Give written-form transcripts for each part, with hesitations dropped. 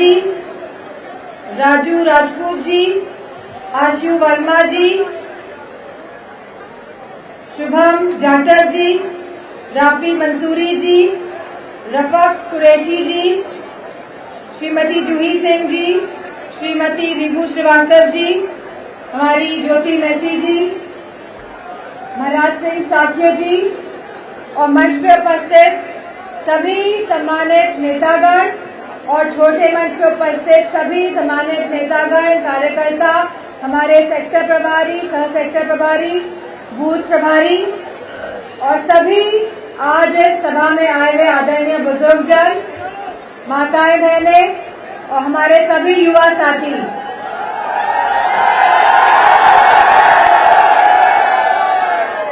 जी, राजू राजपूत जी, आशु वर्मा जी, शुभम जाटव जी, राफी मंसूरी जी, रफक कुरैशी जी, श्रीमती जूही सिंह जी, श्रीमती रिभू श्रीवास्तव जी, हमारी ज्योति मैसी जी, महाराज सिंह साठिया जी और मंच पे उपस्थित सभी सम्मानित नेतागण और छोटे मंच पे उपस्थित सभी सम्मानित नेतागण, कार्यकर्ता, हमारे सेक्टर प्रभारी, सह सेक्टर प्रभारी, बूथ प्रभारी और सभी आज इस सभा में आए हुए आदरणीय बुजुर्गजन, माताएं, बहनें और हमारे सभी युवा साथी,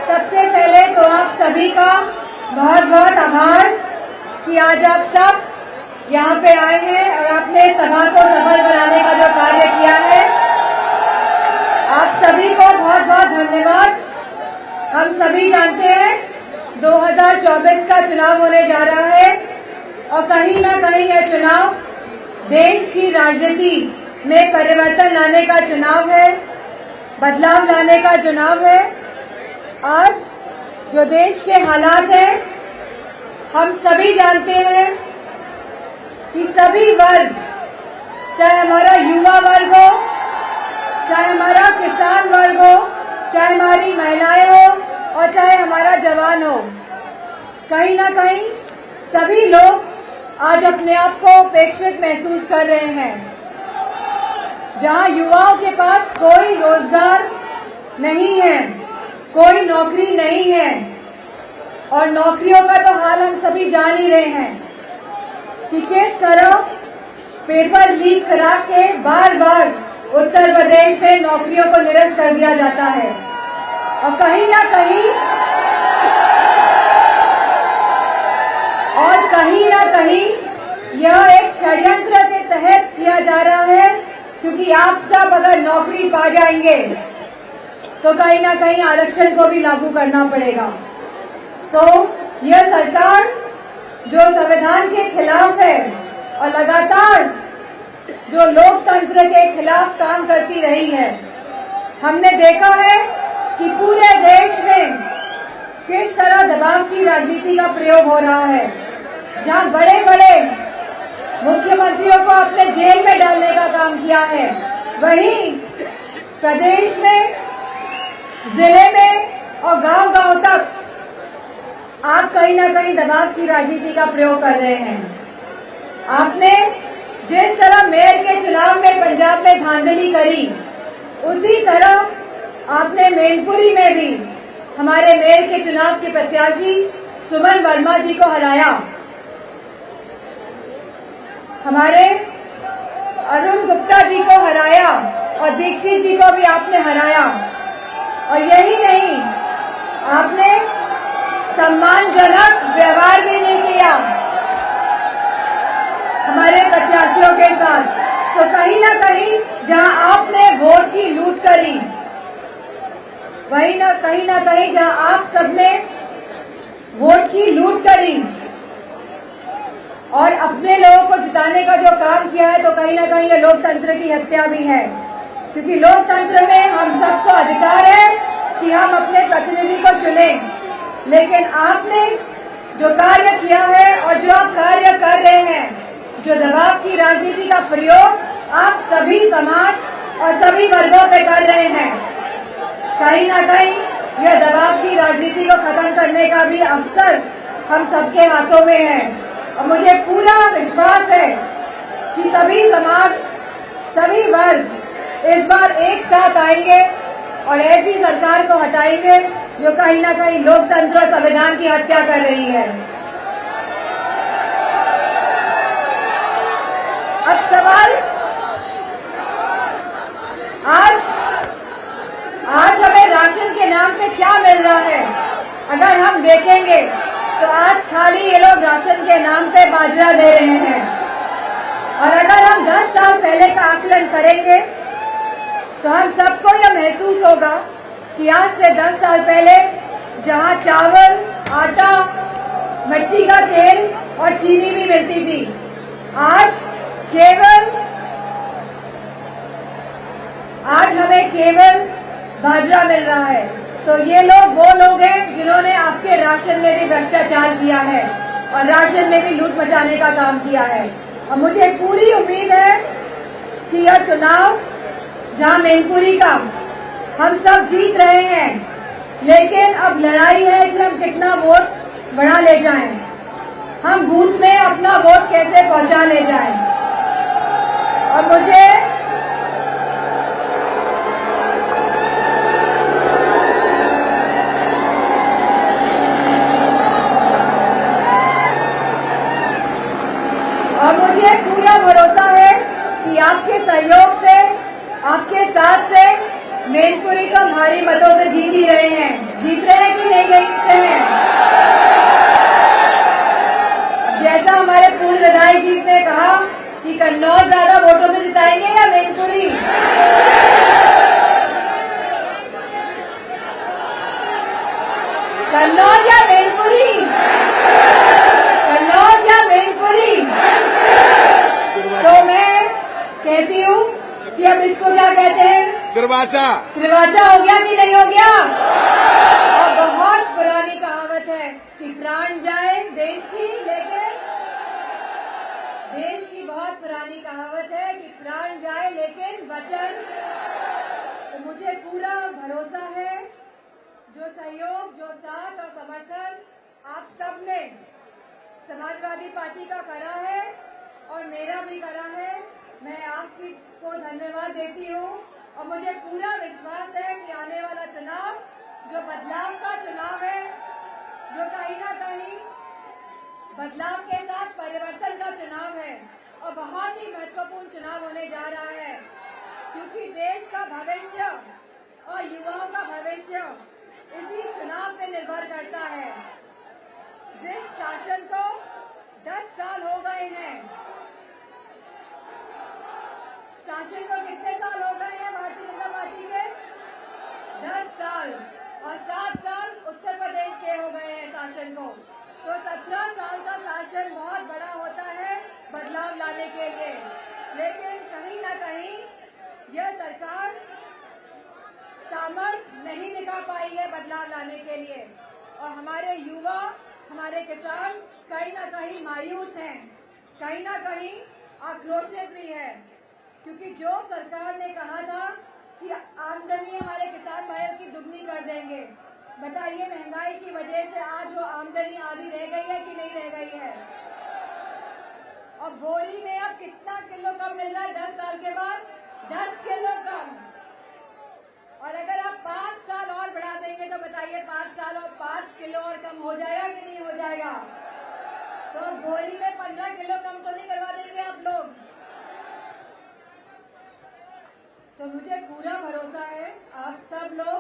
सबसे पहले तो आप सभी का बहुत बहुत आभार कि आज आप सब यहाँ पे आए हैं और आपने सभा को सफल बनाने का जो कार्य किया है, आप सभी को बहुत बहुत धन्यवाद। हम सभी जानते हैं 2024 का चुनाव होने जा रहा है और कहीं ना कहीं यह चुनाव देश की राजनीति में परिवर्तन लाने का चुनाव है, बदलाव लाने का चुनाव है। आज जो देश के हालात हैं, हम सभी जानते हैं कि सभी वर्ग, चाहे हमारा युवा वर्ग हो, चाहे हमारा किसान वर्ग हो, चाहे हमारी महिलाएं हो और चाहे हमारा जवान हो, कहीं ना कहीं सभी लोग आज अपने आप को उपेक्षित महसूस कर रहे हैं। जहां युवाओं के पास कोई रोजगार नहीं है, कोई नौकरी नहीं है और नौकरियों का तो हाल हम सभी जान ही रहे हैं कि किस तरह पेपर लीक करा के बार बार उत्तर प्रदेश में नौकरियों को निरस्त कर दिया जाता है और कहीं ना कहीं यह एक षड्यंत्र के तहत किया जा रहा है, क्योंकि आप सब अगर नौकरी पा जाएंगे तो कहीं ना कहीं आरक्षण को भी लागू करना पड़ेगा। तो यह सरकार जो संविधान के खिलाफ है और लगातार जो लोकतंत्र के खिलाफ काम करती रही है, हमने देखा है कि पूरे देश में किस तरह दबाव की राजनीति का प्रयोग हो रहा है। जहां बड़े बड़े मुख्यमंत्रियों को अपने जेल में डालने का काम किया है, वहीं प्रदेश में, जिले में और गांव-गांव तक आप कहीं ना कहीं दबाव की राजनीति का प्रयोग कर रहे हैं। आपने जिस तरह मेयर के चुनाव में पंजाब में धांधली करी, उसी तरह आपने मैनपुरी में भी हमारे मेयर के चुनाव के प्रत्याशी सुमन वर्मा जी को हराया, हमारे अरुण गुप्ता जी को हराया और दीक्षित जी को भी आपने हराया। और यही नहीं, आपने सम्मानजनक व्यवहार भी नहीं किया हमारे प्रत्याशियों के साथ। तो कहीं ना कहीं जहां आपने वोट की लूट करी, वहीं कहीं ना कहीं जहां आप सबने वोट की लूट करी और अपने लोगों को जिताने का जो काम किया है, तो कहीं ना कहीं ये लोकतंत्र की हत्या भी है, क्योंकि लोकतंत्र में हम सबको अधिकार है कि हम अपने प्रतिनिधि को चुनें। लेकिन आपने जो कार्य किया है और जो आप कार्य कर रहे हैं, जो दबाव की राजनीति का प्रयोग आप सभी समाज और सभी वर्गों पे कर रहे हैं, कहीं ना कहीं यह दबाव की राजनीति को खत्म करने का भी अवसर हम सबके हाथों में है। और मुझे पूरा विश्वास है कि सभी समाज, सभी वर्ग इस बार एक साथ आएंगे और ऐसी सरकार को हटाएंगे जो कहीं ना कहीं लोकतंत्र और संविधान की हत्या कर रही है। अब सवाल, आज हमें राशन के नाम पे क्या मिल रहा है? अगर हम देखेंगे तो आज खाली ये लोग राशन के नाम पे बाजरा दे रहे हैं। और अगर हम 10 साल पहले का आकलन करेंगे तो हम सबको यह महसूस होगा कि आज से 10 साल पहले जहां चावल, आटा, मिट्टी का तेल और चीनी भी मिलती थी, आज केवल आज हमें केवल बाजरा मिल रहा है, तो ये लोग वो लोग हैं जिन्होंने आपके राशन में भी भ्रष्टाचार किया है और राशन में भी लूट मचाने का काम किया है। और मुझे पूरी उम्मीद है कि यह चुनाव, जहां मैनपुरी का हम सब जीत रहे हैं, लेकिन अब लड़ाई है कि हम कितना वोट बढ़ा ले जाएं, हम बूथ में अपना वोट कैसे पहुंचा ले जाएं। और मुझे पूरा भरोसा है कि आपके सहयोग से, आपके साथ से मैनपुरी को भारी मतों से जीत ही रहे हैं। जीत रहे हैं कि नहीं जीत रहे हैं? जैसा हमारे पूर्व विधायक जी ने कहा कि कन्नौज ज्यादा वोटों से जिताएंगे या मैनपुरी? कन्नौज या मैनपुरी? कन्नौज या मैनपुरी? तो मैं कहती हूँ कि अब इसको क्या कहते हैं? त्रिवाचा। त्रिवाचा हो गया कि नहीं हो गया? और बहुत पुरानी कहावत है कि प्राण जाए देश की, लेकिन देश की बहुत पुरानी कहावत है कि प्राण जाए लेकिन वचन। तो मुझे पूरा भरोसा है, जो सहयोग, जो साथ और समर्थन आप सबने समाजवादी पार्टी का करा है और मेरा भी करा है, मैं आपकी को धन्यवाद देती हूँ। और मुझे पूरा विश्वास है कि आने वाला चुनाव जो बदलाव का चुनाव है, जो कहीं ना कहीं बदलाव के साथ परिवर्तन का चुनाव है और बहुत ही महत्वपूर्ण चुनाव होने जा रहा है, क्योंकि देश का भविष्य और युवाओं का भविष्य इसी चुनाव पे निर्भर करता है। जिस शासन को 10 साल हो गए हैं, शासन को कितने साल हो गए हैं भारतीय जनता पार्टी के? 10 साल, और 7 साल उत्तर प्रदेश के हो गए हैं शासन को। तो 17 साल का शासन बहुत बड़ा होता है बदलाव लाने के लिए, लेकिन कहीं ना कहीं यह सरकार सामर्थ्य नहीं दिखा पाई है बदलाव लाने के लिए। और हमारे युवा, हमारे किसान कहीं ना कहीं मायूस हैं, कहीं ना कहीं आक्रोशित भी है, क्योंकि जो सरकार ने कहा था कि आमदनी हमारे किसान भाइयों की दुगनी कर देंगे, बताइए महंगाई की वजह से आज वो आमदनी आधी रह गई है कि नहीं रह गई है? और बोरी में अब कितना किलो कम मिल रहा है 10 साल के बाद? 10 किलो कम। और अगर आप 5 साल और बढ़ा देंगे तो बताइए 5 साल और 5 किलो और कम हो जाएगा कि नहीं हो जाएगा? तो बोरी में 15 किलो कम तो नहीं करवा देंगे आप लोग? तो मुझे पूरा भरोसा है आप सब लोग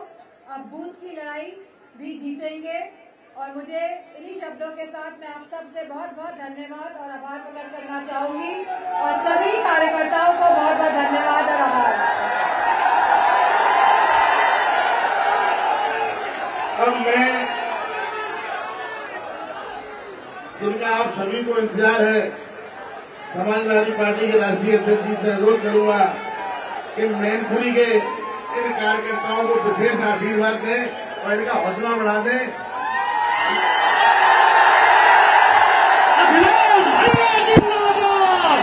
अब बूथ की लड़ाई भी जीतेंगे। और मुझे इन्हीं शब्दों के साथ मैं आप सब से बहुत बहुत धन्यवाद और आभार प्रकट करना चाहूंगी, और सभी कार्यकर्ताओं को बहुत बहुत धन्यवाद और आभार। अब मैं, जिनका आप सभी को इंतजार है, समाजवादी पार्टी के राष्ट्रीय अध्यक्ष जी से अनुरोध करूंगा कि मैनपुरी के इन कार्यकर्ताओं को विशेष आशीर्वाद दें और इनका हौसला बढ़ा दें। अखिलेश भैया जिंदाबाद!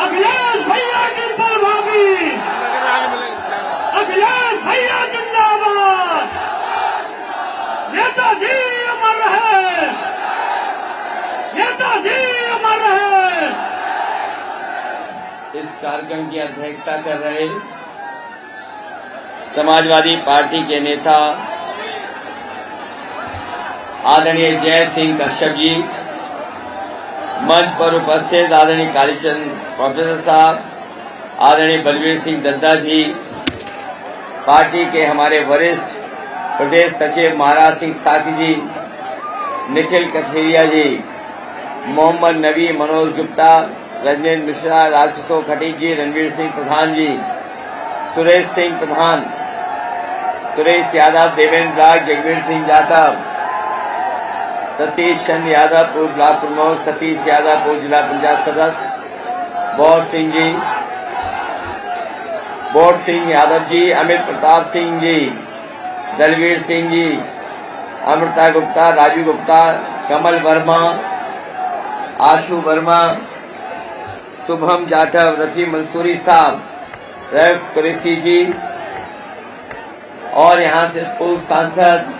अखिलेश भैया जिंदाबाद! अखिलेश भैया जिंदाबाद! नेताजी अमर रहे! नेताजी अमर रहे! इस कार्यक्रम की अध्यक्षता कर रहे समाजवादी पार्टी के नेता आदरणीय जय सिंह कश्यप जी, मंच पर उपस्थित आदरणीय कालीचंद प्रोफेसर साहब, आदरणीय बलवीर सिंह दद्दा जी, पार्टी के हमारे वरिष्ठ प्रदेश सचिव महाराज सिंह साकी जी, निखिल कठेरिया जी, मोहम्मद नबी, मनोज गुप्ता, रजनीश मिश्रा, राजकिशोर खटीक जी, रणवीर सिंह प्रधान जी, सुरेश सिंह प्रधान, सुरेश यादव, देवेंद्र ब्लाक, जगवीर सिंह जाटव, सतीश चंद यादव पूर्व ब्लॉक प्रमुख, सतीश यादव पूर्व जिला पंचायत सदस्य, बोर्ड सिंह यादव जी, अमित प्रताप सिंह जी, दलवीर सिंह जी, अमृता गुप्ता, राजू गुप्ता, कमल वर्मा, आशु वर्मा, शुभम जाटव, रफी मंसूरी साहब, रैफ कुरैशी जी, और यहाँ से पूर्व सांसद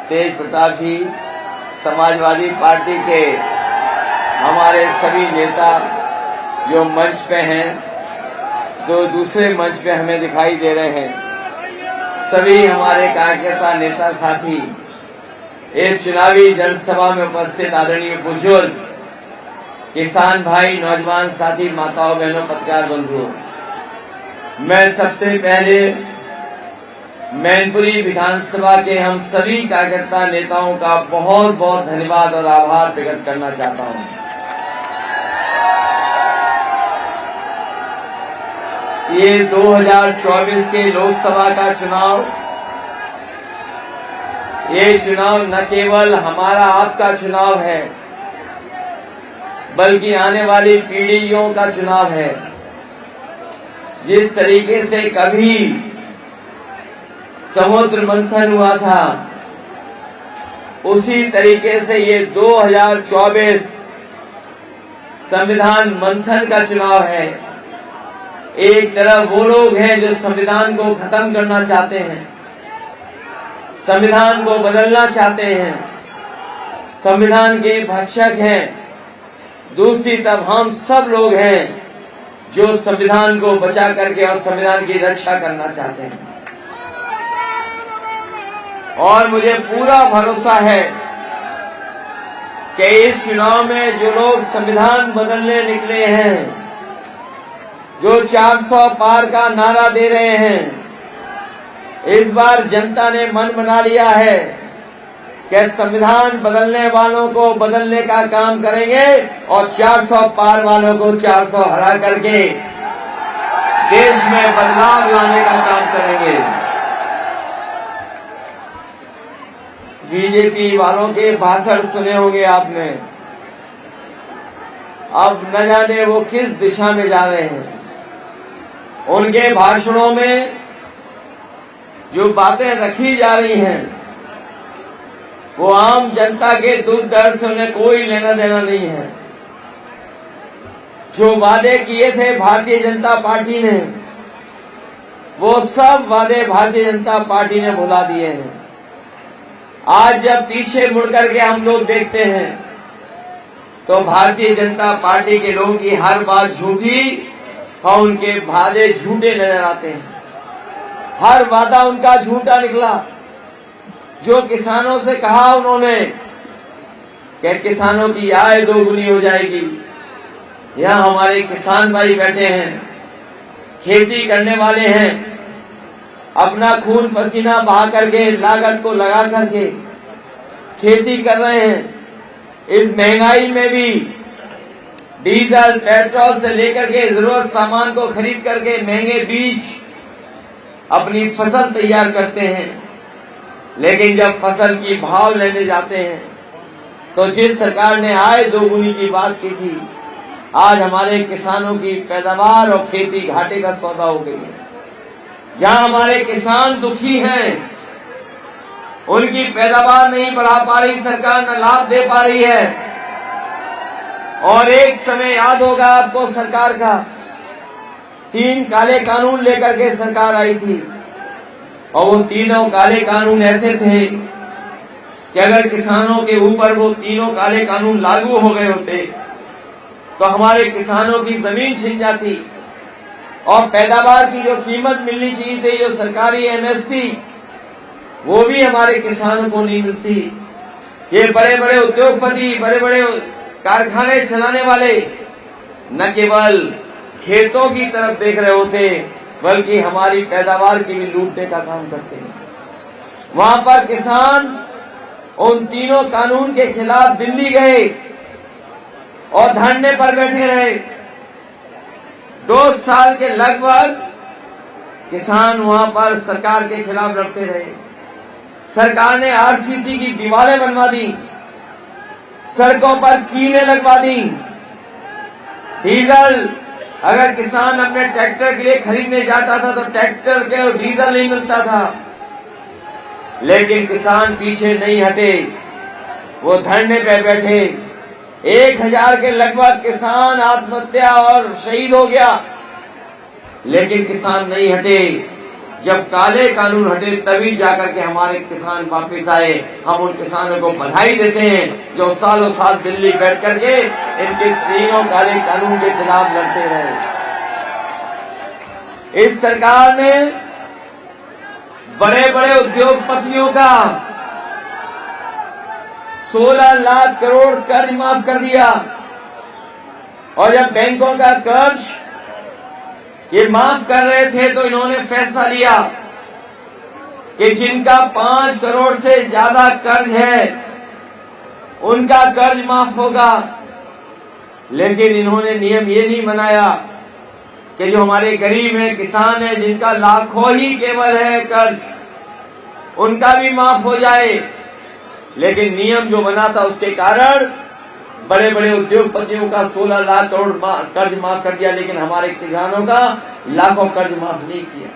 तेज प्रताप जी, समाजवादी पार्टी के हमारे सभी नेता जो मंच पे हैं, जो दूसरे मंच पे हमें दिखाई दे रहे हैं, सभी हमारे कार्यकर्ता नेता साथी, इस चुनावी जनसभा में उपस्थित आदरणीय बुजुर्ग, किसान भाई, नौजवान साथी, माताओं बहनों, पत्रकार बंधुओं, मैं सबसे पहले मैनपुरी विधानसभा के हम सभी कार्यकर्ता नेताओं का बहुत बहुत धन्यवाद और आभार प्रकट करना चाहता हूं। ये 2024 के लोकसभा का चुनाव, ये चुनाव न केवल हमारा आपका चुनाव है, बल्कि आने वाली पीढ़ियों का चुनाव है। जिस तरीके से कभी समुद्र मंथन हुआ था, उसी तरीके से ये 2024 संविधान मंथन का चुनाव है। एक तरफ वो लोग हैं जो संविधान को खत्म करना चाहते हैं, संविधान को बदलना चाहते हैं, संविधान के भक्षक हैं। दूसरी तरफ हम सब लोग हैं जो संविधान को बचा करके और संविधान की रक्षा करना चाहते हैं। और मुझे पूरा भरोसा है कि इस चुनाव में जो लोग संविधान बदलने निकले हैं, जो 400 पार का नारा दे रहे हैं, इस बार जनता ने मन बना लिया है कि संविधान बदलने वालों को बदलने का काम करेंगे और 400 पार वालों को 400 हरा करके देश में बदलाव लाने का काम करेंगे। बीजेपी वालों के भाषण सुने होंगे आपने, अब न जाने वो किस दिशा में जा रहे हैं। उनके भाषणों में जो बातें रखी जा रही हैं, वो आम जनता के दुख दर्द से उन्हें कोई लेना देना नहीं है। जो वादे किए थे भारतीय जनता पार्टी ने, वो सब वादे भारतीय जनता पार्टी ने भुला दिए हैं। आज जब पीछे मुड़ करके हम लोग देखते हैं तो भारतीय जनता पार्टी के लोगों की हर बात झूठी और उनके वादे झूठे नजर आते हैं। हर वादा उनका झूठा निकला। जो किसानों से कहा उन्होंने कि किसानों की आय दोगुनी हो जाएगी, यहाँ हमारे किसान भाई बैठे हैं, खेती करने वाले हैं, अपना खून पसीना बहा करके, लागत को लगा करके खेती कर रहे हैं। इस महंगाई में भी डीजल पेट्रोल से लेकर के जरूरत सामान को खरीद करके महंगे बीज अपनी फसल तैयार करते हैं, लेकिन जब फसल की भाव लेने जाते हैं तो जिस सरकार ने आय दोगुनी की बात की थी, आज हमारे किसानों की पैदावार और खेती घाटे का सौदा हो गई है। जहां हमारे किसान दुखी हैं, उनकी पैदावार नहीं बढ़ा पा रही सरकार, न लाभ दे पा रही है। और एक समय याद होगा आपको, सरकार का 3 काले कानून लेकर के सरकार आई थी, और वो तीनों काले कानून ऐसे थे कि अगर किसानों के ऊपर वो तीनों काले कानून लागू हो गए होते तो हमारे किसानों की जमीन छिन जाती और पैदावार की जो कीमत मिलनी चाहिए थी, जो सरकारी एमएसपी, वो भी हमारे किसानों को नहीं मिलती। ये बड़े बड़े उद्योगपति, बड़े बड़े कारखाने चलाने वाले न केवल खेतों की तरफ देख रहे होते, बल्कि हमारी पैदावार की भी लूटने का काम करते हैं। वहां पर किसान उन तीनों कानून के खिलाफ दिल्ली गए और धरने पर बैठे रहे। 2 साल के लगभग किसान वहां पर सरकार के खिलाफ लड़ते रहे। सरकार ने आरसीसी की दीवारें बनवा दी, सड़कों पर कीलें लगवा दी, डीजल अगर किसान अपने ट्रैक्टर के लिए खरीदने जाता था तो ट्रैक्टर के डीजल नहीं मिलता था, लेकिन किसान पीछे नहीं हटे, वो धरने पे बैठे। 1000 के लगभग किसान आत्महत्या और शहीद हो गया, लेकिन किसान नहीं हटे। जब काले कानून हटे तभी जाकर के हमारे किसान वापस आए। हम उन किसानों को बधाई देते हैं जो सालों साल दिल्ली बैठ करके इनके तीनों काले कानून के खिलाफ लड़ते रहे। इस सरकार ने बड़े बड़े उद्योगपतियों का 16 लाख करोड़ कर्ज माफ कर दिया, और जब बैंकों का कर्ज ये माफ कर रहे थे तो इन्होंने फैसला लिया कि जिनका 5 करोड़ से ज्यादा कर्ज है उनका कर्ज माफ होगा। लेकिन इन्होंने नियम ये नहीं बनाया कि जो हमारे गरीब हैं, किसान हैं, जिनका लाखों ही केवल है कर्ज, उनका भी माफ हो जाए। लेकिन नियम जो बना था उसके कारण बड़े बड़े उद्योगपतियों का 16 लाख करोड़ कर्ज माफ कर दिया, लेकिन हमारे किसानों का लाखों कर्ज माफ नहीं किया।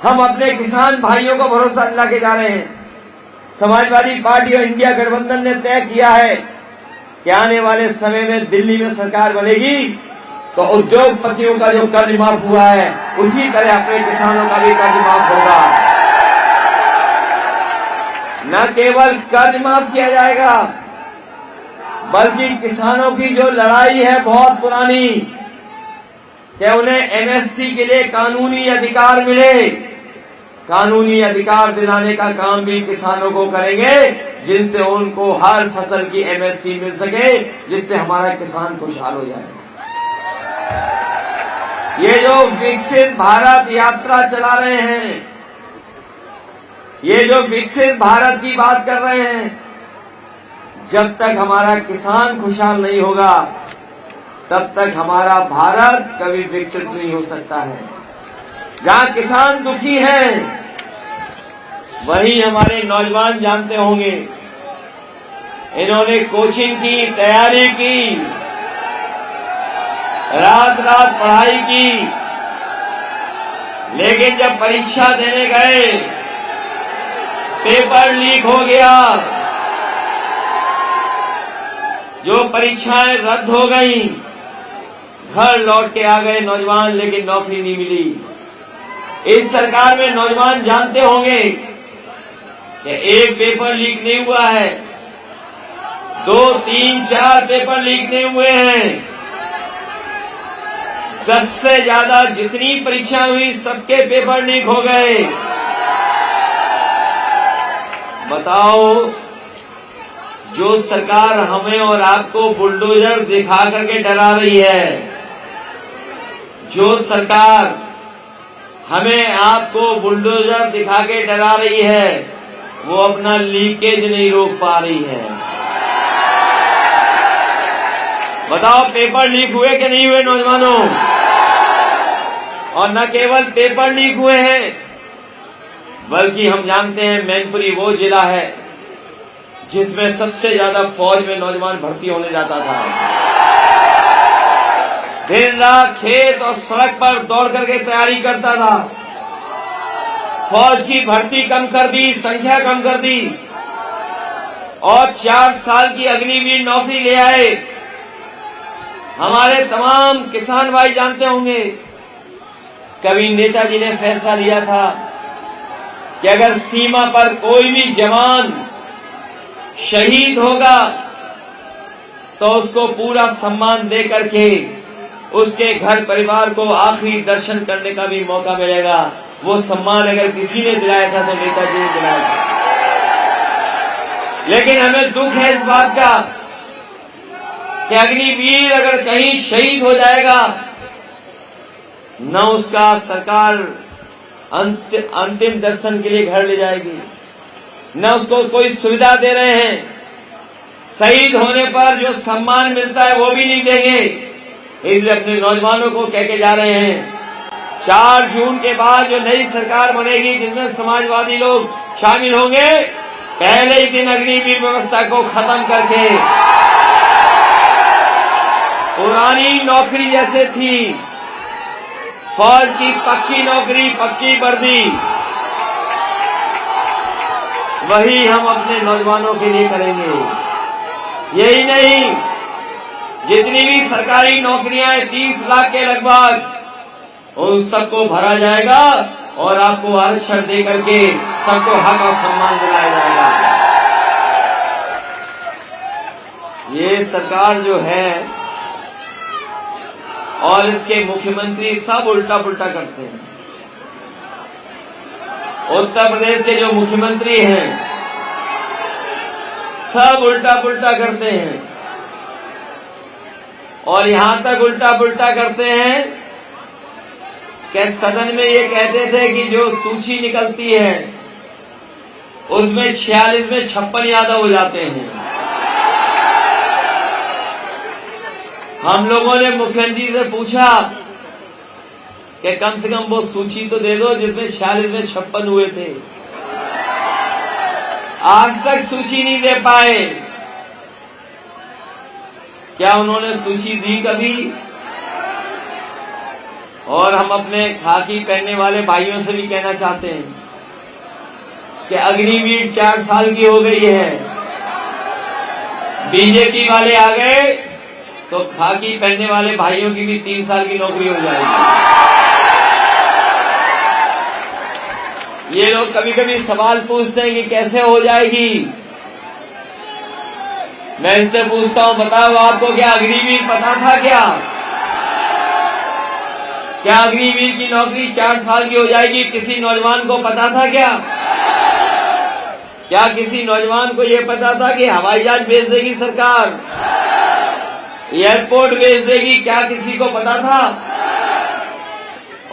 हम अपने किसान भाइयों को भरोसा दिला के जा रहे हैं। समाजवादी पार्टी और इंडिया गठबंधन ने तय किया है कि आने वाले समय में दिल्ली में सरकार बनेगी तो उद्योगपतियों का जो कर्ज माफ हुआ है उसी तरह अपने किसानों का भी कर्ज माफ होगा। न केवल कर्ज माफ किया जाएगा, बल्कि किसानों की जो लड़ाई है बहुत पुरानी कि उन्हें एमएसपी के लिए कानूनी अधिकार मिले, कानूनी अधिकार दिलाने का काम भी किसानों को करेंगे, जिनसे उनको हर फसल की एमएसपी मिल सके, जिससे हमारा किसान खुशहाल हो जाए। ये जो विकसित भारत यात्रा चला रहे हैं, ये जो विकसित भारत की बात कर रहे हैं, जब तक हमारा किसान खुशहाल नहीं होगा तब तक हमारा भारत कभी विकसित नहीं हो सकता है। जहां किसान दुखी हैं, वहीं हमारे नौजवान जानते होंगे, इन्होंने कोचिंग की, तैयारी की, रात रात पढ़ाई की, लेकिन जब परीक्षा देने गए पेपर लीक हो गया, जो परीक्षाएं रद्द हो गई, घर लौट के आ गए नौजवान, लेकिन नौकरी नहीं मिली। इस सरकार में नौजवान जानते होंगे कि एक पेपर लीक नहीं हुआ है, 2, 3, 4 पेपर लीक नहीं हुए हैं। 10 से ज्यादा जितनी परीक्षा हुई सबके पेपर लीक हो गए। बताओ, जो सरकार हमें और आपको बुलडोजर दिखा करके डरा रही है, जो सरकार हमें आपको बुलडोजर दिखा के डरा रही है, वो अपना लीकेज नहीं रोक पा रही है। बताओ, पेपर लीक हुए कि नहीं हुए नौजवानों? और न केवल पेपर लीक हुए हैं, बल्कि हम जानते हैं मैनपुरी वो जिला है जिसमें सबसे ज्यादा फौज में नौजवान भर्ती होने जाता था। दिन रात खेत और सड़क पर दौड़ करके तैयारी करता था। फौज की भर्ती कम कर दी, संख्या कम कर दी, और 4 साल की अग्निवीर नौकरी ले आए। हमारे तमाम किसान भाई जानते होंगे, कभी नेताजी ने फैसला लिया था कि अगर सीमा पर कोई भी जवान शहीद होगा तो उसको पूरा सम्मान दे करके उसके घर परिवार को आखिरी दर्शन करने का भी मौका मिलेगा। वो सम्मान अगर किसी ने दिलाया था तो नेताजी ने दिलाया था। लेकिन हमें दुख है इस बात का कि अग्निवीर अगर कहीं शहीद हो जाएगा, न उसका सरकार अंतिम दर्शन के लिए घर ले जाएगी, न उसको कोई सुविधा दे रहे हैं। शहीद होने पर जो सम्मान मिलता है वो भी नहीं देंगे। इसलिए अपने नौजवानों को कह के जा रहे हैं, 4 जून के बाद जो नई सरकार बनेगी जिसमें समाजवादी लोग शामिल होंगे, पहले ही दिन अग्निवीर व्यवस्था को खत्म करके पुरानी नौकरी जैसे थी फौज की पक्की नौकरी, पक्की वर्दी, वही हम अपने नौजवानों के लिए करेंगे। यही नहीं, जितनी भी सरकारी नौकरियां हैं 30 लाख के लगभग, उन सबको भरा जाएगा और आपको आरक्षण दे करके सबको हक और सम्मान दिलाया जाएगा। ये सरकार जो है और इसके मुख्यमंत्री सब उल्टा पुल्टा करते हैं। उत्तर प्रदेश के जो मुख्यमंत्री हैं सब उल्टा पुल्टा करते हैं, और यहां तक उल्टा पुल्टा करते हैं कि सदन में ये कहते थे कि जो सूची निकलती है उसमें 46 में 56 यादव हो जाते हैं। हम लोगों ने मुख्यमंत्री से पूछा कि कम से कम वो सूची तो दे दो जिसमें 46 में 56 हुए थे। आज तक सूची नहीं दे पाए। क्या उन्होंने सूची दी कभी? और हम अपने खाकी पहनने वाले भाइयों से भी कहना चाहते हैं कि अग्निवीर 4 साल की हो गई है, बीजेपी वाले आ गए तो खाकी पहनने वाले भाइयों की भी 3 साल की नौकरी हो जाएगी। ये लोग कभी कभी सवाल पूछते हैं कि कैसे हो जाएगी। मैं इनसे पूछता हूं, बताओ आपको क्या अग्निवीर पता था क्या? क्या अग्निवीर की नौकरी 4 साल की हो जाएगी किसी नौजवान को पता था क्या? क्या किसी नौजवान को यह पता था कि हवाई जहाज भेज देगी सरकार, एयरपोर्ट भेज देगी? क्या किसी को पता था?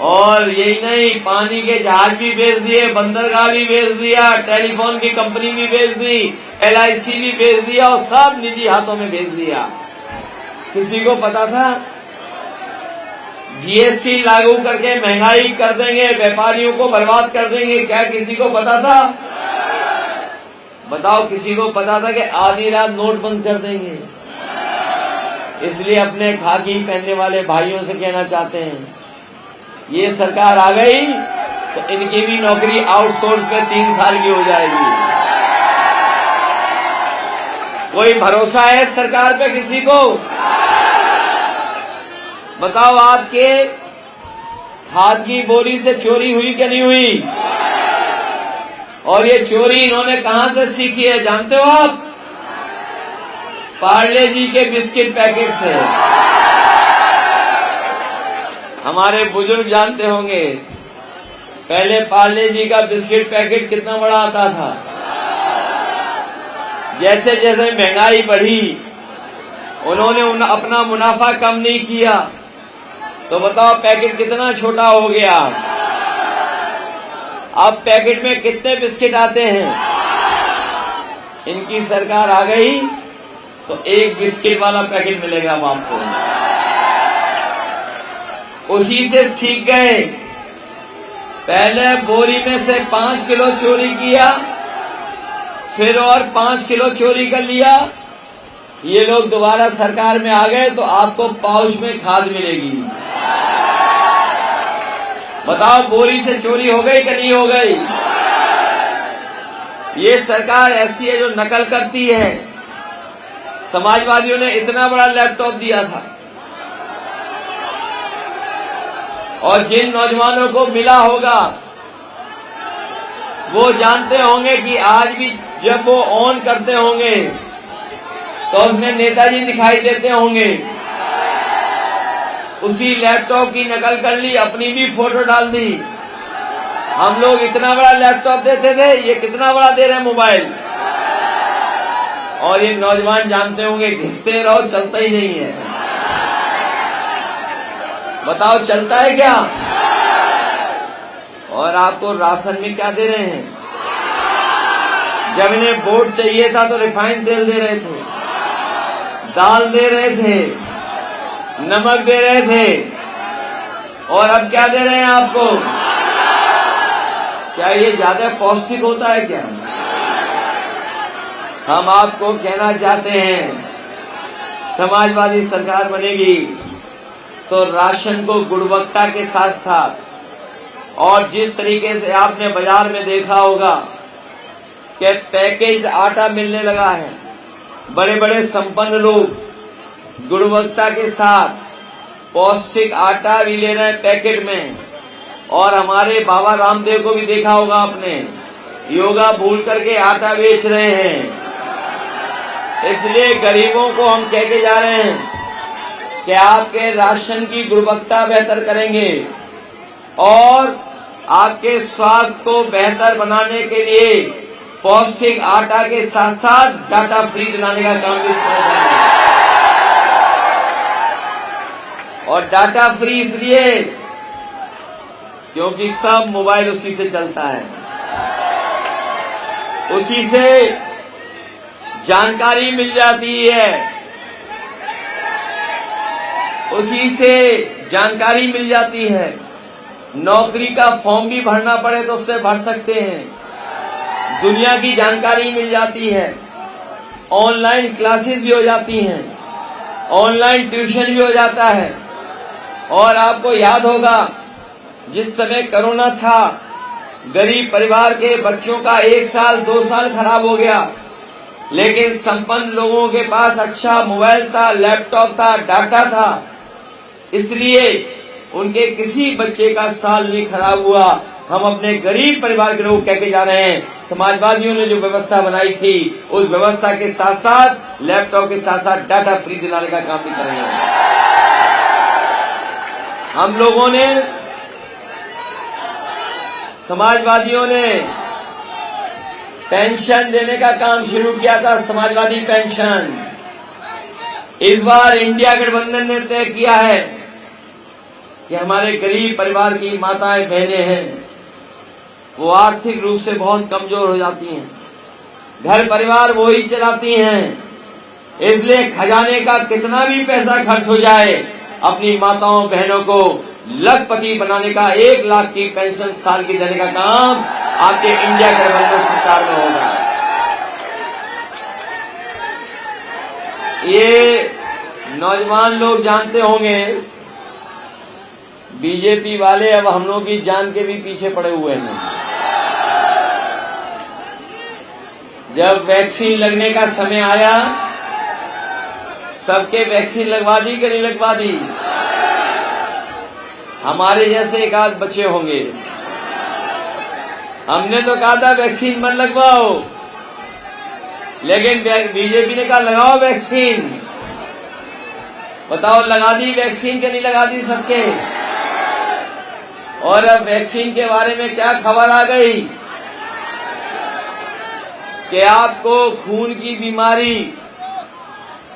और यही नहीं, पानी के जहाज भी भेज दिए, बंदरगाह भी भेज दिया, टेलीफोन की कंपनी भी भेज दी, LIC भी भेज दिया और सब निजी हाथों में भेज दिया। किसी को पता था? GST लागू करके महंगाई कर देंगे, व्यापारियों को बर्बाद कर देंगे, क्या किसी को पता था? बताओ, किसी को पता था कि आधी रात नोट बंद कर देंगे? इसलिए अपने खाकी पहनने वाले भाइयों से कहना चाहते हैं, ये सरकार आ गई तो इनकी भी नौकरी आउटसोर्स पे 3 साल की हो जाएगी। कोई भरोसा है सरकार पे किसी को? बताओ, आपके खाद की बोरी से चोरी हुई कि नहीं हुई? और ये चोरी इन्होंने कहां से सीखी है जानते हो आप? पार्ले जी के बिस्किट पैकेट से। हमारे बुजुर्ग जानते होंगे, पहले पार्ले जी का बिस्किट पैकेट कितना बड़ा आता था। जैसे जैसे महंगाई बढ़ी, उन्होंने अपना मुनाफा कम नहीं किया, तो बताओ पैकेट कितना छोटा हो गया। अब पैकेट में कितने बिस्किट आते हैं? इनकी सरकार आ गई तो 1 बिस्किट वाला पैकेट मिलेगा अब आपको। उसी से सीख गए। पहले बोरी में से 5 किलो चोरी किया, फिर और 5 किलो चोरी कर लिया। ये लोग दोबारा सरकार में आ गए तो आपको पाउच में खाद मिलेगी। बताओ, बोरी से चोरी हो गई कि नहीं हो गई? ये सरकार ऐसी है जो नकल करती है। समाजवादियों ने इतना बड़ा लैपटॉप दिया था, और जिन नौजवानों को मिला होगा वो जानते होंगे कि आज भी जब वो ऑन करते होंगे तो उसमें नेताजी दिखाई देते होंगे। उसी लैपटॉप की नकल कर ली, अपनी भी फोटो डाल दी। हम लोग इतना बड़ा लैपटॉप देते थे, ये कितना बड़ा दे रहे हैं मोबाइल। और ये नौजवान जानते होंगे घिसते रहो, चलता ही नहीं है। बताओ, चलता है क्या? और आपको राशन में क्या दे रहे हैं? जब इन्हें वोट चाहिए था तो रिफाइंड तेल दे रहे थे, दाल दे रहे थे, नमक दे रहे थे, और अब क्या दे रहे हैं आपको? क्या ये ज्यादा पौष्टिक होता है क्या? हम आपको कहना चाहते हैं, समाजवादी सरकार बनेगी तो राशन को गुणवत्ता के साथ साथ, और जिस तरीके से आपने बाजार में देखा होगा कि पैकेज आटा मिलने लगा है, बड़े बड़े संपन्न लोग गुणवत्ता के साथ पौष्टिक आटा भी ले रहे हैं पैकेट में। और हमारे बाबा रामदेव को भी देखा होगा आपने, योगा भूल करके आटा बेच रहे हैं। इसलिए गरीबों को हम कह के जा रहे हैं कि आपके राशन की गुणवत्ता बेहतर करेंगे और आपके स्वास्थ्य को बेहतर बनाने के लिए पौष्टिक आटा के साथ साथ डाटा फ्री दिलाने का काम भी करेंगे। और डाटा फ्री इसलिए क्योंकि सब मोबाइल उसी से चलता है, उसी से जानकारी मिल जाती है, उसी से जानकारी मिल जाती है। नौकरी का फॉर्म भी भरना पड़े तो उससे भर सकते हैं, दुनिया की जानकारी मिल जाती है, ऑनलाइन क्लासेस भी हो जाती हैं, ऑनलाइन ट्यूशन भी हो जाता है। और आपको याद होगा जिस समय कोरोना था, गरीब परिवार के बच्चों का 1 साल 2 साल खराब हो गया, लेकिन संपन्न लोगों के पास अच्छा मोबाइल था, लैपटॉप था, डाटा था, इसलिए उनके किसी बच्चे का साल नहीं खराब हुआ। हम अपने गरीब परिवार के लोग कह के जा रहे हैं, समाजवादियों ने जो व्यवस्था बनाई थी उस व्यवस्था के साथ साथ लैपटॉप के साथ साथ डाटा फ्री दिलाने का काम भी करेंगे। हम लोगों ने, समाजवादियों ने पेंशन देने का काम शुरू किया था, समाजवादी पेंशन। इस बार इंडिया गठबंधन ने तय किया है कि हमारे गरीब परिवार की माताएं बहनें हैं, वो आर्थिक रूप से बहुत कमजोर हो जाती हैं, घर परिवार वो ही चलाती हैं, इसलिए खजाने का कितना भी पैसा खर्च हो जाए, अपनी माताओं बहनों को लखपति बनाने का 1 लाख की पेंशन साल की देने का काम आपके इंडिया गठबंधन सरकार में होगा। ये नौजवान लोग जानते होंगे, बीजेपी वाले अब हम लोग की जान के भी पीछे पड़े हुए हैं। जब वैक्सीन लगने का समय आया, सबके वैक्सीन लगवा दी कि नहीं लगवा दी? हमारे जैसे एक आध बचे होंगे। हमने तो कहा था वैक्सीन मत लगवाओ, लेकिन बीजेपी ने कहा लगाओ वैक्सीन। बताओ लगा दी वैक्सीन कि नहीं लगा दी सबके? और अब वैक्सीन के बारे में क्या खबर आ गई कि आपको खून की बीमारी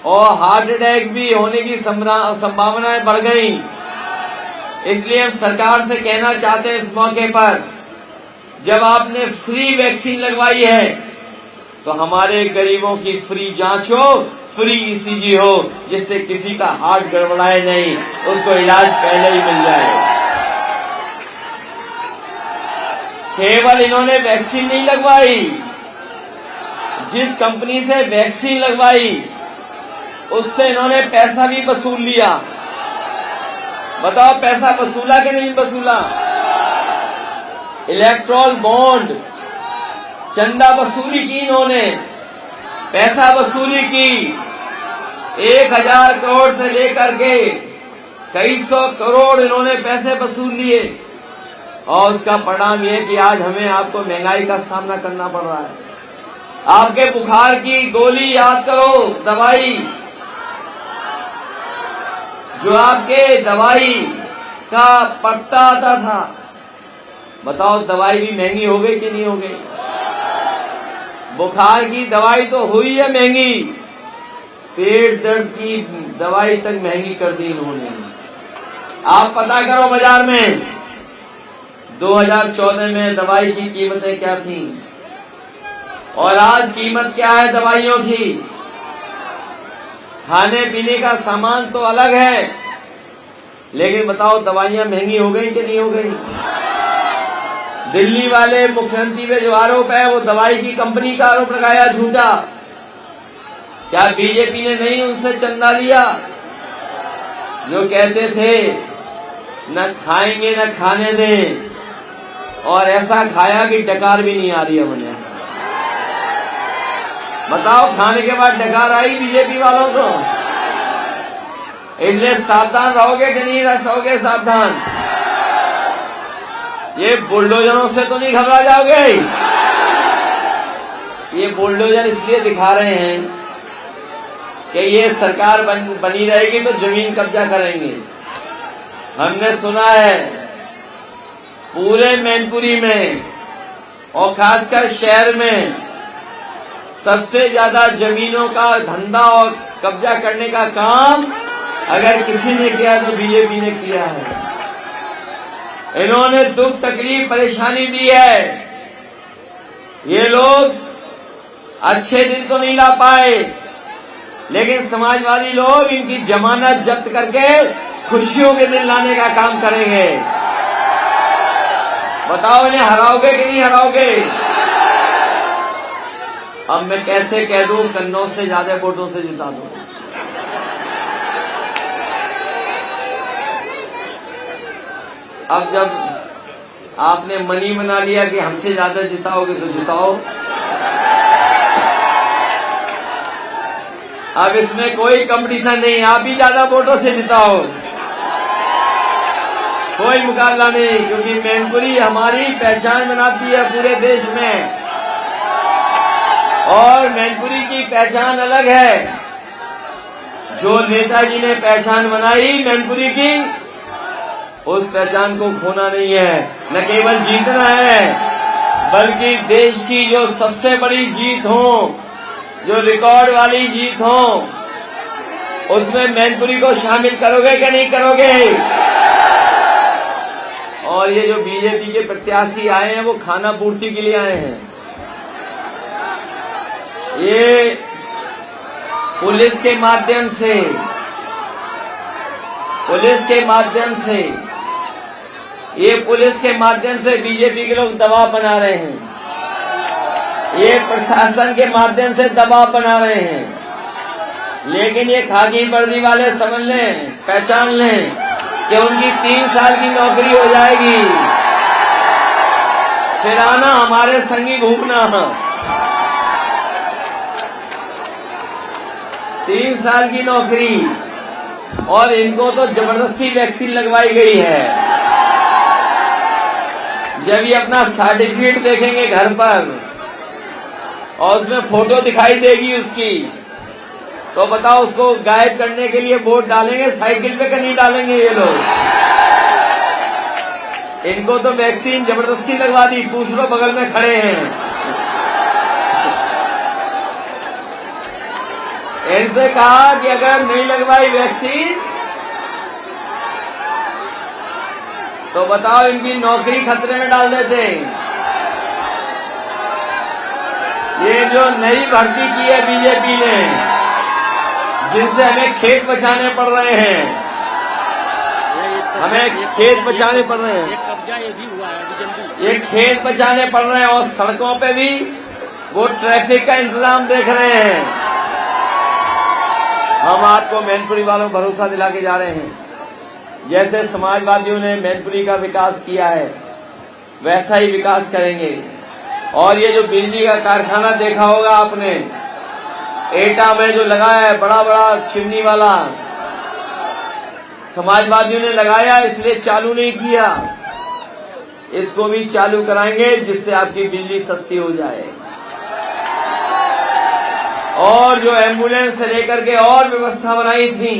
और हार्ट अटैक भी होने की संभावनाएं बढ़ गई। इसलिए हम सरकार से कहना चाहते हैं इस मौके पर, जब आपने फ्री वैक्सीन लगवाई है तो हमारे गरीबों की फ्री जांच हो, फ्री ईसीजी हो, जिससे किसी का हार्ट गड़बड़ाए नहीं, उसको इलाज पहले ही मिल जाए। केवल इन्होंने वैक्सीन नहीं लगवाई, जिस कंपनी से वैक्सीन लगवाई उससे इन्होंने पैसा भी वसूल लिया। बताओ पैसा वसूला कि नहीं वसूला? इलेक्ट्रॉल बॉन्ड, चंदा वसूली की इन्होंने, पैसा वसूली की। 1000 करोड़ से लेकर के कई सौ करोड़ इन्होंने पैसे वसूल लिए, और उसका परिणाम यह कि आज हमें आपको महंगाई का सामना करना पड़ रहा है। आपके बुखार की गोली याद करो, दवाई जो आपके दवाई का पट्टा आता था, बताओ दवाई भी महंगी हो गई कि नहीं हो गई? बुखार की दवाई तो हुई है महंगी, पेट दर्द की दवाई तक महंगी कर दी इन्होंने। आप पता करो बाजार में 2014 में दवाई की कीमतें क्या थी और आज कीमत क्या है दवाइयों की। खाने पीने का सामान तो अलग है, लेकिन बताओ दवाइयां महंगी हो गई कि नहीं हो गई? दिल्ली वाले मुख्यमंत्री पे जो आरोप है वो दवाई की कंपनी का आरोप लगाया झूठा। क्या बीजेपी ने नहीं उनसे चंदा लिया? जो कहते थे न खाएंगे न खाने दें, और ऐसा खाया कि डकार भी नहीं आ रही है उन्हें। बताओ, खाने के बाद डकार आई बीजेपी वालों को? इसलिए सावधान रहोगे कि नहीं रहोगे? सावधान। ये बुलडोजरों से तो नहीं घबरा जाओगे? ये बुलडोजर इसलिए दिखा रहे हैं कि ये सरकार बनी रहेगी तो जमीन कब्जा करेंगे। हमने सुना है पूरे मैनपुरी में और खासकर शहर में सबसे ज्यादा जमीनों का धंधा और कब्जा करने का काम अगर किसी ने किया तो बीजेपी ने किया है। इन्होंने दुख तकलीफ परेशानी दी है। ये लोग अच्छे दिन तो नहीं ला पाए, लेकिन समाजवादी लोग इनकी जमानत जब्त करके खुशियों के दिन लाने का काम करेंगे। बताओ, इन्हें हराओगे कि नहीं हराओगे? अब मैं कैसे कह दूं कन्नौज से ज्यादा वोटों से जिता दूं? अब जब आपने मनी बना लिया कि हमसे ज्यादा जिताओगे तो जिताओ। अब इसमें कोई कंपटीशन नहीं, आप ही ज्यादा वोटों से जिताओ, कोई मुकाबला नहीं, क्योंकि मैनपुरी हमारी पहचान बनाती है पूरे देश में। और मैनपुरी की पहचान अलग है। जो नेताजी ने पहचान बनाई मैनपुरी की, उस पहचान को खोना नहीं है, न केवल जीतना है, बल्कि देश की जो सबसे बड़ी जीत हो, जो रिकॉर्ड वाली जीत हो, उसमें मैनपुरी को शामिल करोगे कि नहीं करोगे? और ये जो बीजेपी के प्रत्याशी आए हैं वो खाना पूर्ति के लिए आए हैं। ये पुलिस के माध्यम से बीजेपी के लोग दबाव बना रहे हैं। ये प्रशासन के माध्यम से दबाव बना रहे हैं। लेकिन ये खाकी वर्दी वाले समझ लें, पहचान लें कि उनकी 3 साल की नौकरी हो जाएगी, फिर आना हमारे संगी घूमना। 3 साल की नौकरी, और इनको तो जबरदस्ती वैक्सीन लगवाई गई है। जब ये अपना सर्टिफिकेट देखेंगे घर पर और उसमें फोटो दिखाई देगी उसकी, तो बताओ उसको गायब करने के लिए वोट डालेंगे साइकिल पे कि नहीं डालेंगे? ये लोग, इनको तो वैक्सीन जबरदस्ती लगवा दी। पूछ लो, बगल में खड़े हैं। इनसे कहा कि अगर नहीं लगवाई वैक्सीन तो बताओ इनकी नौकरी खतरे में डाल देते। ये जो नई भर्ती की है बीजेपी ने, जिनसे हमें खेत बचाने पड़ रहे हैं, ये खेत बचाने पड़ रहे हैं, और सड़कों पे भी वो ट्रैफिक का इंतजाम देख रहे हैं। हम आपको मैनपुरी वालों को भरोसा दिला के जा रहे हैं, जैसे समाजवादियों ने मैनपुरी का विकास किया है वैसा ही विकास करेंगे। और ये जो बिजली का कारखाना देखा होगा आपने, एटा में जो लगाया है, बड़ा बड़ा चिमनी वाला, समाजवादियों ने लगाया, इसलिए चालू नहीं किया। इसको भी चालू कराएंगे जिससे आपकी बिजली सस्ती हो जाए। और जो एम्बुलेंस से लेकर के और व्यवस्था बनाई थी,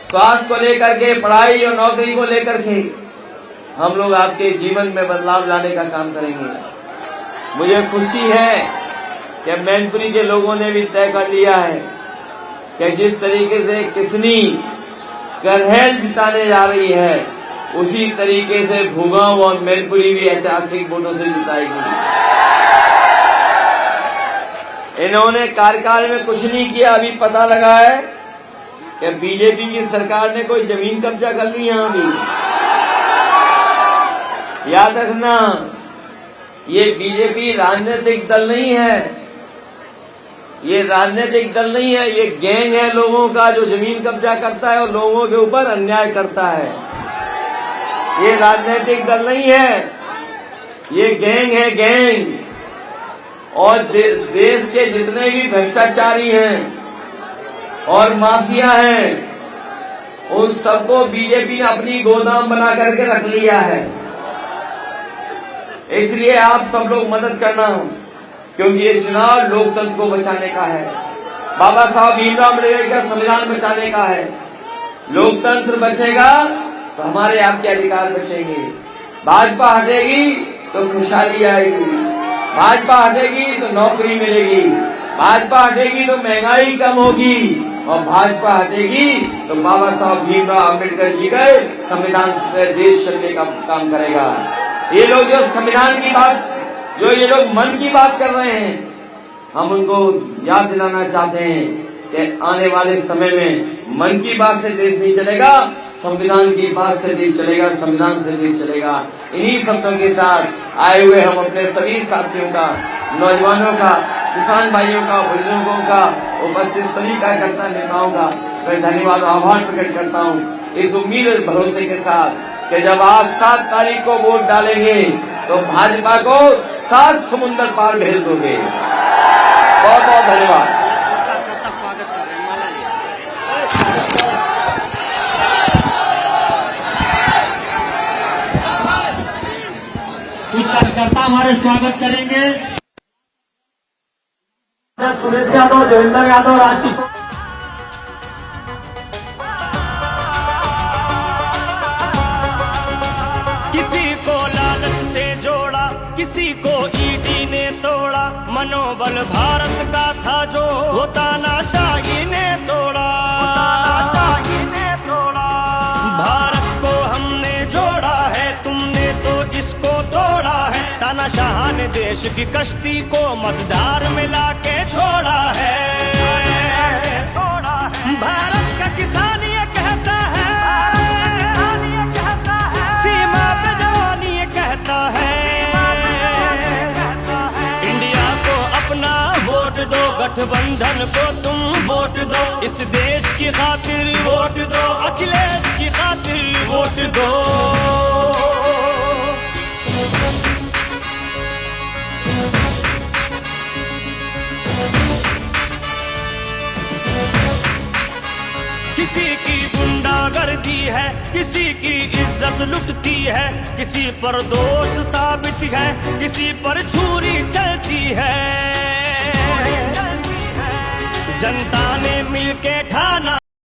स्वास्थ्य को लेकर के, पढ़ाई और नौकरी को लेकर के, हम लोग आपके जीवन में बदलाव लाने का काम करेंगे। मुझे खुशी है कि मैनपुरी के लोगों ने भी तय कर लिया है कि जिस तरीके से किसनी करहैल जिताने जा रही है, उसी तरीके से भूगांव और मैनपुरी भी ऐतिहासिक वोटों से जिताएगी। इन्होंने कार्यकाल में कुछ नहीं किया। अभी पता लगा है कि बीजेपी की सरकार ने कोई जमीन कब्जा कर ली यहां भी। याद रखना, ये बीजेपी राजनीतिक दल नहीं है, ये राजनीतिक दल नहीं है, ये गैंग है लोगों का जो जमीन कब्जा करता है और लोगों के ऊपर अन्याय करता है। ये राजनीतिक दल नहीं है, ये गैंग है, गैंग। और देश के जितने भी भ्रष्टाचारी हैं और माफिया हैं, उन सबको बीजेपी ने अपनी गोदाम बना करके रख लिया है। इसलिए आप सब लोग मदद करना, क्योंकि ये चुनाव लोकतंत्र को बचाने का है, बाबा साहब भीमराव अम्बेडकर का संविधान बचाने का है। लोकतंत्र बचेगा तो हमारे आपके अधिकार बचेंगे। भाजपा हटेगी तो खुशहाली आएगी, भाजपा हटेगी तो नौकरी मिलेगी, भाजपा हटेगी तो महंगाई कम होगी, और भाजपा हटेगी तो बाबा साहब भीमराव अम्बेडकर जी का संविधान से देश चलने का काम करेगा। ये लोग जो संविधान की बात, जो ये लोग मन की बात कर रहे हैं, हम उनको याद दिलाना चाहते हैं कि आने वाले समय में मन की बात से देश नहीं चलेगा, संविधान की बात से देश चलेगा, संविधान से देश चलेगा। इन्हीं शब्दों के साथ आए हुए हम अपने सभी साथियों का, नौजवानों का, किसान भाइयों का, बुजुर्गों का, उपस्थित सभी कार्यकर्ता नेताओं का मैं धन्यवाद और आभार प्रकट करता हूँ, इस उम्मीद और भरोसे के साथ कि जब आप 7 तारीख को वोट डालेंगे तो भाजपा को 7 समुंदर पार भेज दोगे। बहुत बहुत धन्यवाद। कुछ कार्यकर्ता हमारे स्वागत करेंगे। सुरेश यादव, देवेंद्र यादव, राजकिशोर। किसी को लालच से जोड़ा, किसी को ईडी ने तोड़ा, मनोबल भारत का था जो वो तानाशाही ने तोड़ा। भारत को हमने जोड़ा है, तुमने तो इसको तोड़ा है। तानाशाह ने देश की कश्ती को मझधार में लाके छोड़ा है। भारत का किसान ये कहता है, सीमा पे जवान ये कहता है। इंडिया को अपना वोट दो, गठबंधन को तुम वोट दो, इस देश की खातिर वोट दो, अखिलेश की खातिर वोट दो। किसी की गुंडागर्दी है, किसी की इज्जत लुटती है, किसी पर दोष साबित है, किसी पर छुरी चलती है। जनता ने मिलके खाना